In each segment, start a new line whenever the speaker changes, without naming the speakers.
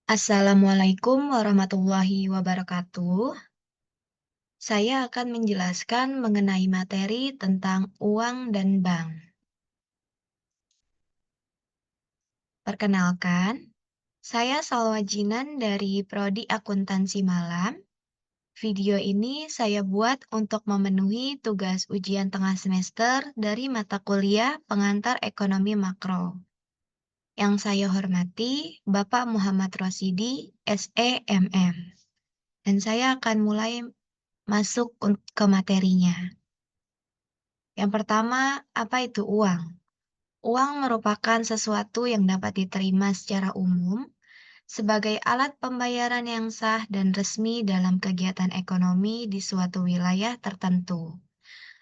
Assalamualaikum warahmatullahi wabarakatuh. Saya akan menjelaskan mengenai materi tentang uang dan bank. Perkenalkan, saya Salwajinan dari Prodi Akuntansi Malam. Video ini saya buat untuk memenuhi tugas ujian tengah semester dari mata kuliah Pengantar Ekonomi Makro. Yang saya hormati Bapak Muhammad Rosidi, SEMM. Dan saya akan mulai masuk ke materinya. Yang pertama, apa itu uang? Uang merupakan sesuatu yang dapat diterima secara umum sebagai alat pembayaran yang sah dan resmi dalam kegiatan ekonomi di suatu wilayah tertentu,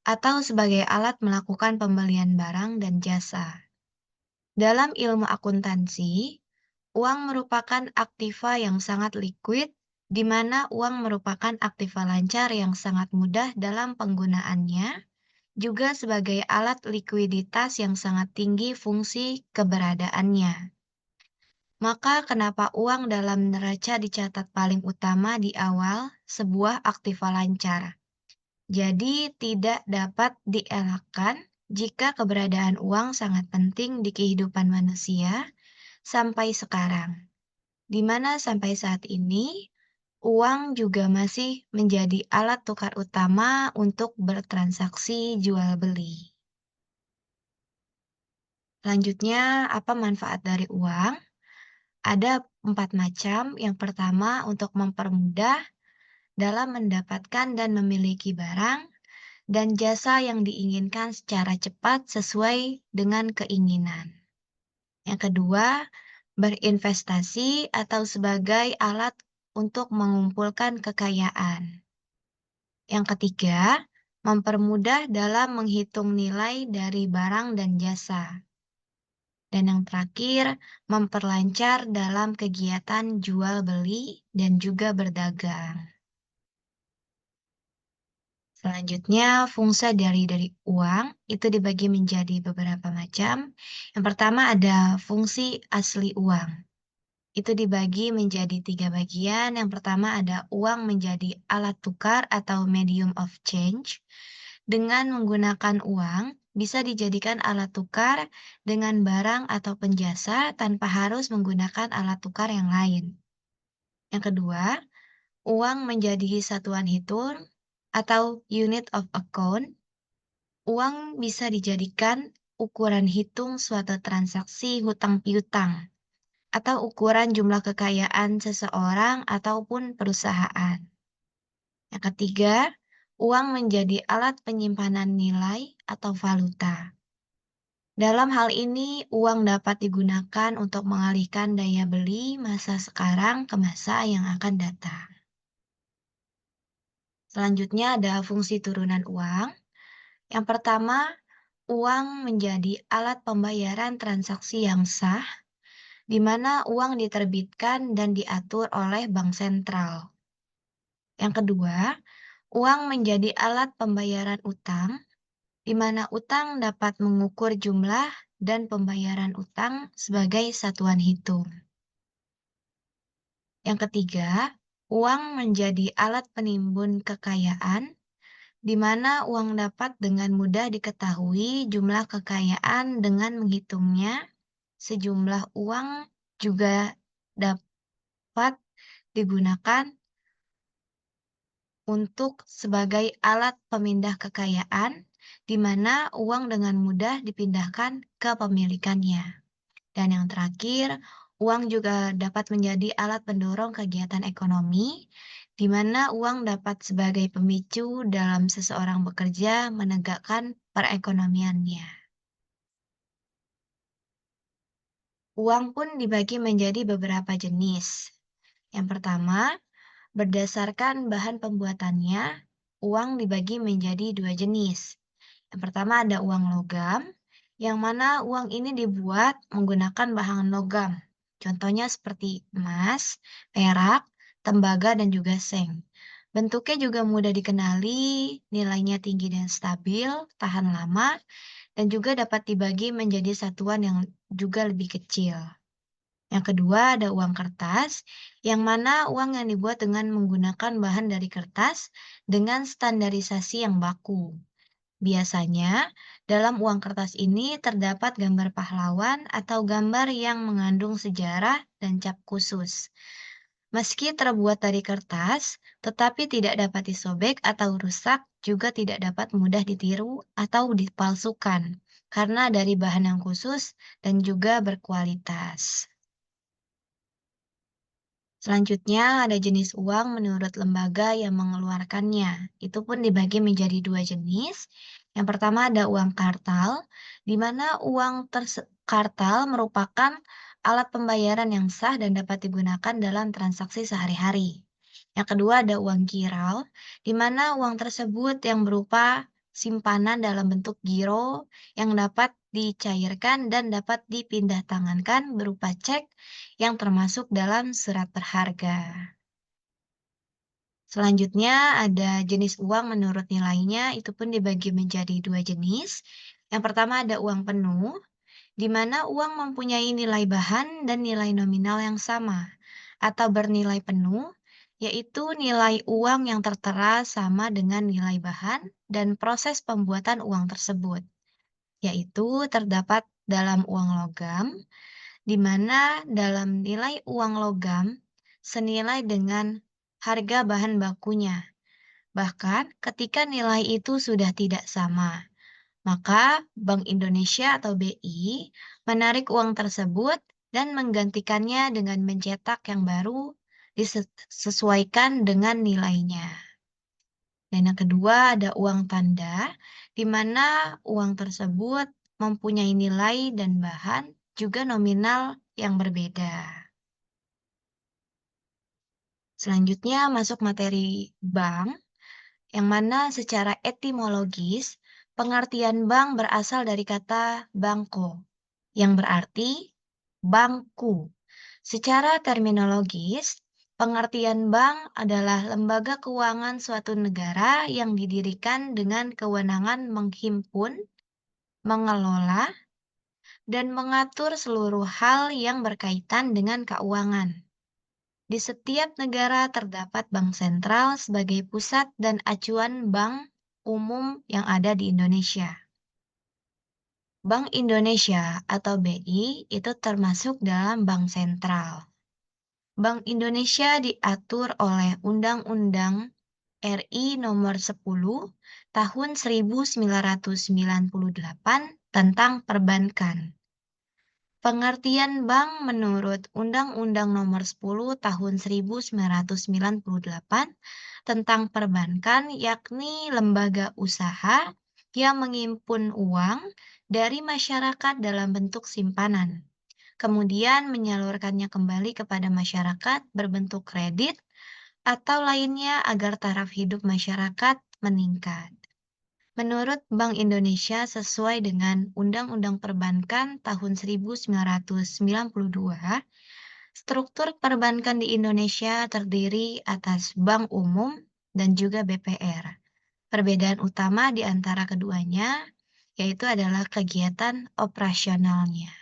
atau sebagai alat melakukan pembelian barang dan jasa. Dalam ilmu akuntansi, uang merupakan aktiva yang sangat liquid, di mana uang merupakan aktiva lancar yang sangat mudah dalam penggunaannya, juga sebagai alat likuiditas yang sangat tinggi fungsi keberadaannya. Maka kenapa uang dalam neraca dicatat paling utama di awal sebuah aktiva lancar? Jadi tidak dapat dielakkan jika keberadaan uang sangat penting di kehidupan manusia sampai sekarang, di mana sampai saat ini uang juga masih menjadi alat tukar utama untuk bertransaksi jual beli. Selanjutnya, apa manfaat dari uang? Ada 4 macam. Yang pertama, untuk mempermudah dalam mendapatkan dan memiliki barang dan jasa yang diinginkan secara cepat sesuai dengan keinginan. Yang kedua, berinvestasi atau sebagai alat untuk mengumpulkan kekayaan. Yang ketiga, mempermudah dalam menghitung nilai dari barang dan jasa. Dan yang terakhir, memperlancar dalam kegiatan jual beli dan juga berdagang. Selanjutnya, fungsi dari uang itu dibagi menjadi beberapa macam. Yang pertama ada fungsi asli uang. Itu dibagi menjadi 3 bagian. Yang pertama ada uang menjadi alat tukar atau medium of change. Dengan menggunakan uang, bisa dijadikan alat tukar dengan barang atau penjasa tanpa harus menggunakan alat tukar yang lain. Yang kedua, uang menjadi satuan hitung atau unit of account. Uang bisa dijadikan ukuran hitung suatu transaksi hutang piutang atau ukuran jumlah kekayaan seseorang ataupun perusahaan. Yang ketiga, uang menjadi alat penyimpanan nilai atau valuta. Dalam hal ini, uang dapat digunakan untuk mengalihkan daya beli masa sekarang ke masa yang akan datang. Selanjutnya ada fungsi turunan uang. Yang pertama, uang menjadi alat pembayaran transaksi yang sah, di mana uang diterbitkan dan diatur oleh bank sentral. Yang kedua, uang menjadi alat pembayaran utang, di mana utang dapat mengukur jumlah dan pembayaran utang sebagai satuan hitung. Yang ketiga, uang menjadi alat penimbun kekayaan, di mana uang dapat dengan mudah diketahui jumlah kekayaan dengan menghitungnya. Sejumlah uang juga dapat digunakan untuk sebagai alat pemindah kekayaan, di mana uang dengan mudah dipindahkan ke pemilikannya. Dan yang terakhir, uang juga dapat menjadi alat pendorong kegiatan ekonomi, di mana uang dapat sebagai pemicu dalam seseorang bekerja menegakkan perekonomiannya. Uang pun dibagi menjadi beberapa jenis. Yang pertama, berdasarkan bahan pembuatannya, uang dibagi menjadi 2 jenis. Yang pertama ada uang logam, yang mana uang ini dibuat menggunakan bahan logam. Contohnya seperti emas, perak, tembaga, dan juga seng. Bentuknya juga mudah dikenali, nilainya tinggi dan stabil, tahan lama, dan juga dapat dibagi menjadi satuan yang juga lebih kecil. Yang kedua ada uang kertas, yang mana uang yang dibuat dengan menggunakan bahan dari kertas dengan standarisasi yang baku. Biasanya, dalam uang kertas ini terdapat gambar pahlawan atau gambar yang mengandung sejarah dan cap khusus. Meski terbuat dari kertas, tetapi tidak dapat disobek atau rusak, juga tidak dapat mudah ditiru atau dipalsukan karena dari bahan yang khusus dan juga berkualitas. Selanjutnya, ada jenis uang menurut lembaga yang mengeluarkannya. Itu pun dibagi menjadi dua jenis. Yang pertama ada uang kartal, di mana kartal merupakan alat pembayaran yang sah dan dapat digunakan dalam transaksi sehari-hari. Yang kedua ada uang giral, di mana uang tersebut yang berupa simpanan dalam bentuk giro yang dapat dicairkan dan dapat dipindah tangankan berupa cek yang termasuk dalam surat berharga. Selanjutnya ada jenis uang menurut nilainya, itu pun dibagi menjadi dua jenis. Yang pertama ada uang penuh, di mana uang mempunyai nilai bahan dan nilai nominal yang sama, atau bernilai penuh, yaitu nilai uang yang tertera sama dengan nilai bahan dan proses pembuatan uang tersebut, yaitu terdapat dalam uang logam, di mana dalam nilai uang logam senilai dengan harga bahan bakunya, bahkan ketika nilai itu sudah tidak sama. Maka Bank Indonesia atau BI menarik uang tersebut dan menggantikannya dengan mencetak yang baru disesuaikan dengan nilainya. Dan yang kedua ada uang tanda, di mana uang tersebut mempunyai nilai dan bahan juga nominal yang berbeda. Selanjutnya masuk materi bank, yang mana secara etimologis pengertian bank berasal dari kata bangko, yang berarti bangku. Secara terminologis, pengertian bank adalah lembaga keuangan suatu negara yang didirikan dengan kewenangan menghimpun, mengelola, dan mengatur seluruh hal yang berkaitan dengan keuangan. Di setiap negara terdapat bank sentral sebagai pusat dan acuan bank umum yang ada di Indonesia. Bank Indonesia atau BI itu termasuk dalam bank sentral. Bank Indonesia diatur oleh Undang-Undang RI Nomor 10 Tahun 1998 tentang Perbankan. Pengertian bank menurut Undang-Undang Nomor 10 Tahun 1998 tentang Perbankan yakni lembaga usaha yang mengimpun uang dari masyarakat dalam bentuk simpanan, kemudian menyalurkannya kembali kepada masyarakat berbentuk kredit atau lainnya agar taraf hidup masyarakat meningkat. Menurut Bank Indonesia sesuai dengan Undang-Undang Perbankan tahun 1992, struktur perbankan di Indonesia terdiri atas Bank Umum dan juga BPR. Perbedaan utama di antara keduanya yaitu adalah kegiatan operasionalnya.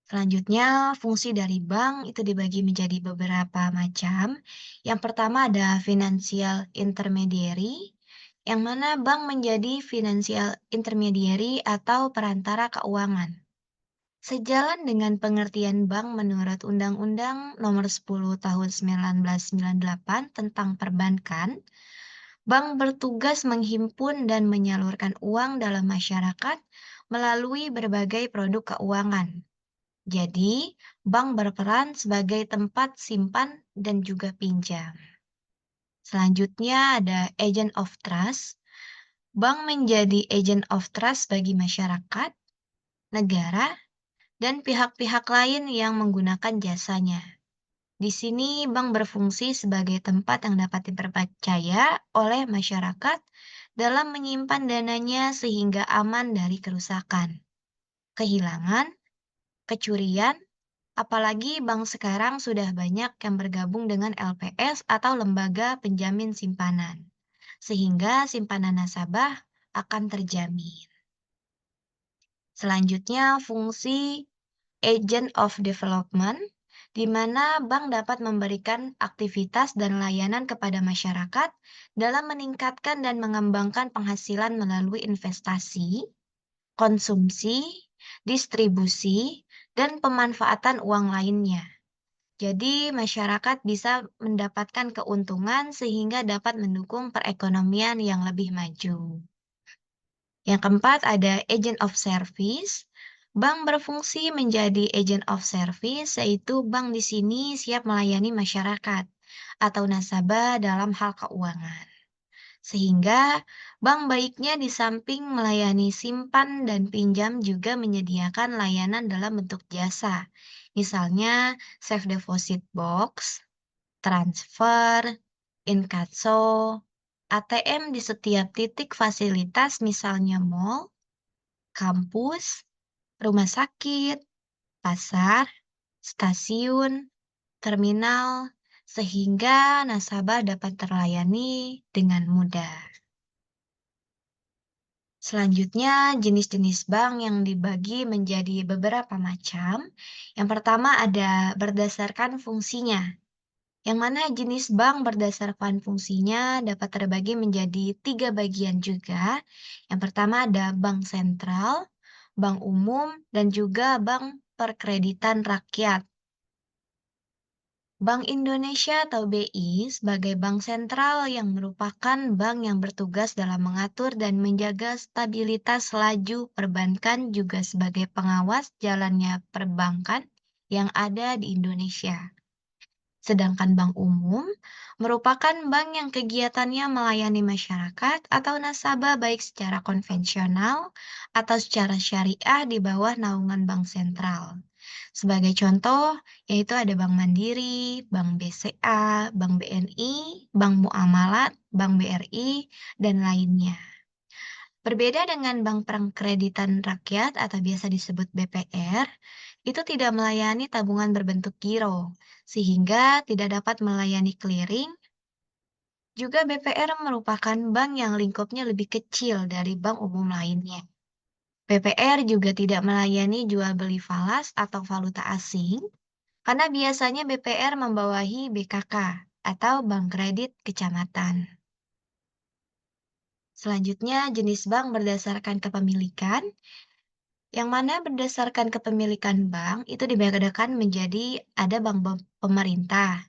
Selanjutnya, fungsi dari bank itu dibagi menjadi beberapa macam. Yang pertama ada financial intermediary, yang mana bank menjadi financial intermediary atau perantara keuangan. Sejalan dengan pengertian bank menurut Undang-Undang Nomor 10 Tahun 1998 tentang Perbankan, bank bertugas menghimpun dan menyalurkan uang dalam masyarakat melalui berbagai produk keuangan. Jadi, bank berperan sebagai tempat simpan dan juga pinjam. Selanjutnya ada agent of trust. Bank menjadi agent of trust bagi masyarakat, negara, dan pihak-pihak lain yang menggunakan jasanya. Di sini bank berfungsi sebagai tempat yang dapat dipercaya oleh masyarakat dalam menyimpan dananya sehingga aman dari kerusakan, kehilangan, kecurian. Apalagi bank sekarang sudah banyak yang bergabung dengan LPS atau lembaga penjamin simpanan, sehingga simpanan nasabah akan terjamin. Selanjutnya, fungsi agent of development, di mana bank dapat memberikan aktivitas dan layanan kepada masyarakat dalam meningkatkan dan mengembangkan penghasilan melalui investasi, konsumsi, distribusi, dan pemanfaatan uang lainnya. Jadi, masyarakat bisa mendapatkan keuntungan sehingga dapat mendukung perekonomian yang lebih maju. Yang keempat ada agent of service. Bank berfungsi menjadi agent of service, yaitu bank di sini siap melayani masyarakat atau nasabah dalam hal keuangan. Sehingga bank baiknya di samping melayani simpan dan pinjam juga menyediakan layanan dalam bentuk jasa. Misalnya safe deposit box, transfer, inkasso, ATM di setiap titik fasilitas misalnya mall, kampus, rumah sakit, pasar, stasiun, terminal, sehingga nasabah dapat terlayani dengan mudah. Selanjutnya, jenis-jenis bank yang dibagi menjadi beberapa macam. Yang pertama ada berdasarkan fungsinya, yang mana jenis bank berdasarkan fungsinya dapat terbagi menjadi tiga bagian juga. Yang pertama ada bank sentral, bank umum, dan juga bank perkreditan rakyat. Bank Indonesia atau BI sebagai bank sentral yang merupakan bank yang bertugas dalam mengatur dan menjaga stabilitas laju perbankan juga sebagai pengawas jalannya perbankan yang ada di Indonesia. Sedangkan bank umum merupakan bank yang kegiatannya melayani masyarakat atau nasabah baik secara konvensional atau secara syariah di bawah naungan bank sentral. Sebagai contoh, yaitu ada Bank Mandiri, Bank BCA, Bank BNI, Bank Muamalat, Bank BRI, dan lainnya. Berbeda dengan Bank Perkreditan Rakyat atau biasa disebut BPR, itu tidak melayani tabungan berbentuk giro, sehingga tidak dapat melayani clearing. Juga BPR merupakan bank yang lingkupnya lebih kecil dari bank umum lainnya. BPR juga tidak melayani jual beli falas atau valuta asing, karena biasanya BPR membawahi BKK atau Bank Kredit Kecamatan. Selanjutnya, jenis bank berdasarkan kepemilikan, yang mana berdasarkan kepemilikan bank itu dibedakan menjadi ada bank pemerintah,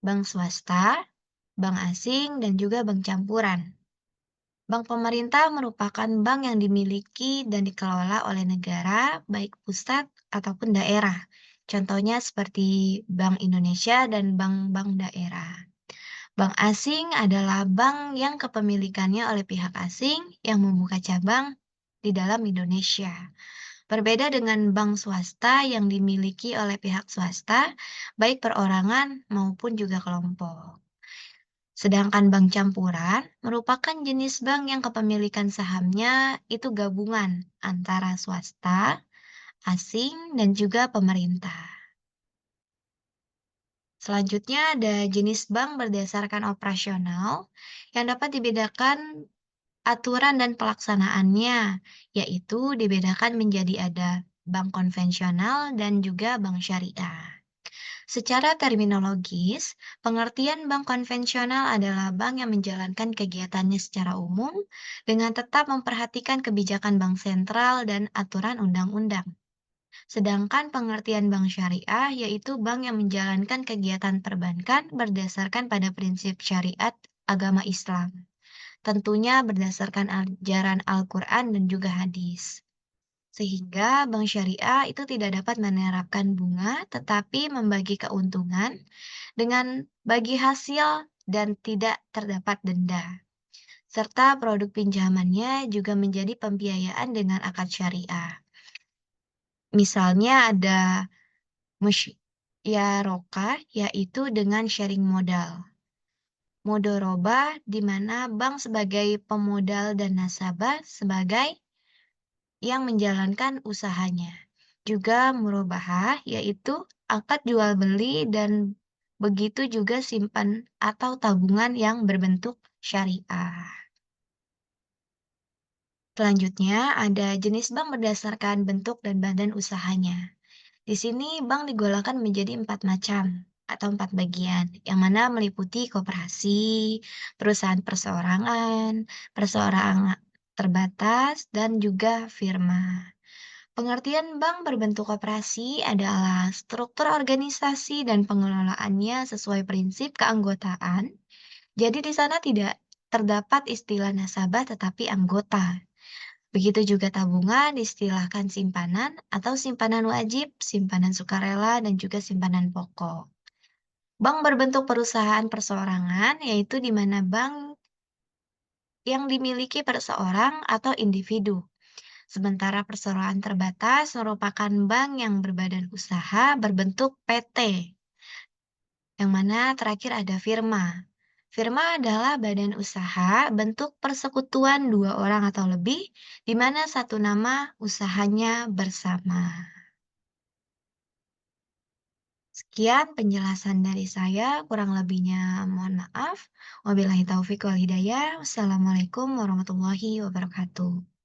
bank swasta, bank asing, dan juga bank campuran. Bank pemerintah merupakan bank yang dimiliki dan dikelola oleh negara, baik pusat ataupun daerah. Contohnya seperti Bank Indonesia dan bank-bank daerah. Bank asing adalah bank yang kepemilikannya oleh pihak asing yang membuka cabang di dalam Indonesia. Berbeda dengan bank swasta yang dimiliki oleh pihak swasta, baik perorangan maupun juga kelompok. Sedangkan bank campuran merupakan jenis bank yang kepemilikan sahamnya itu gabungan antara swasta, asing, dan juga pemerintah. Selanjutnya ada jenis bank berdasarkan operasional yang dapat dibedakan aturan dan pelaksanaannya, yaitu dibedakan menjadi ada bank konvensional dan juga bank syariah. Secara terminologis, pengertian bank konvensional adalah bank yang menjalankan kegiatannya secara umum dengan tetap memperhatikan kebijakan bank sentral dan aturan undang-undang. Sedangkan pengertian bank syariah yaitu bank yang menjalankan kegiatan perbankan berdasarkan pada prinsip syariat agama Islam, tentunya berdasarkan ajaran Al-Quran dan juga hadis. Sehingga bank syariah itu tidak dapat menerapkan bunga, tetapi membagi keuntungan dengan bagi hasil dan tidak terdapat denda. Serta produk pinjamannya juga menjadi pembiayaan dengan akad syariah. Misalnya ada musyarakah, yaitu dengan sharing modal. Mudharabah, di mana bank sebagai pemodal dan nasabah sebagai yang menjalankan usahanya. Juga murabahah, yaitu akad jual beli dan begitu juga simpan atau tabungan yang berbentuk syariah. Selanjutnya ada jenis bank berdasarkan bentuk dan badan usahanya. Di sini bank digolongkan menjadi empat macam atau empat bagian, yang mana meliputi koperasi, perusahaan perseorangan, perseorangan terbatas, dan juga firma. Pengertian bank berbentuk koperasi adalah struktur organisasi dan pengelolaannya sesuai prinsip keanggotaan. Jadi di sana tidak terdapat istilah nasabah tetapi anggota. Begitu juga tabungan diistilahkan simpanan atau simpanan wajib, simpanan sukarela, dan juga simpanan pokok. Bank berbentuk perusahaan perseorangan, yaitu di mana bank yang dimiliki perseorang atau individu. Sementara perseroan terbatas merupakan bank yang berbadan usaha berbentuk PT, yang mana terakhir ada firma. Firma adalah badan usaha bentuk persekutuan dua orang atau lebih, di mana satu nama usahanya bersama. Sekian penjelasan dari saya, kurang lebihnya mohon maaf. Wabillahi taufiq wal hidayah. Wassalamualaikum warahmatullahi wabarakatuh.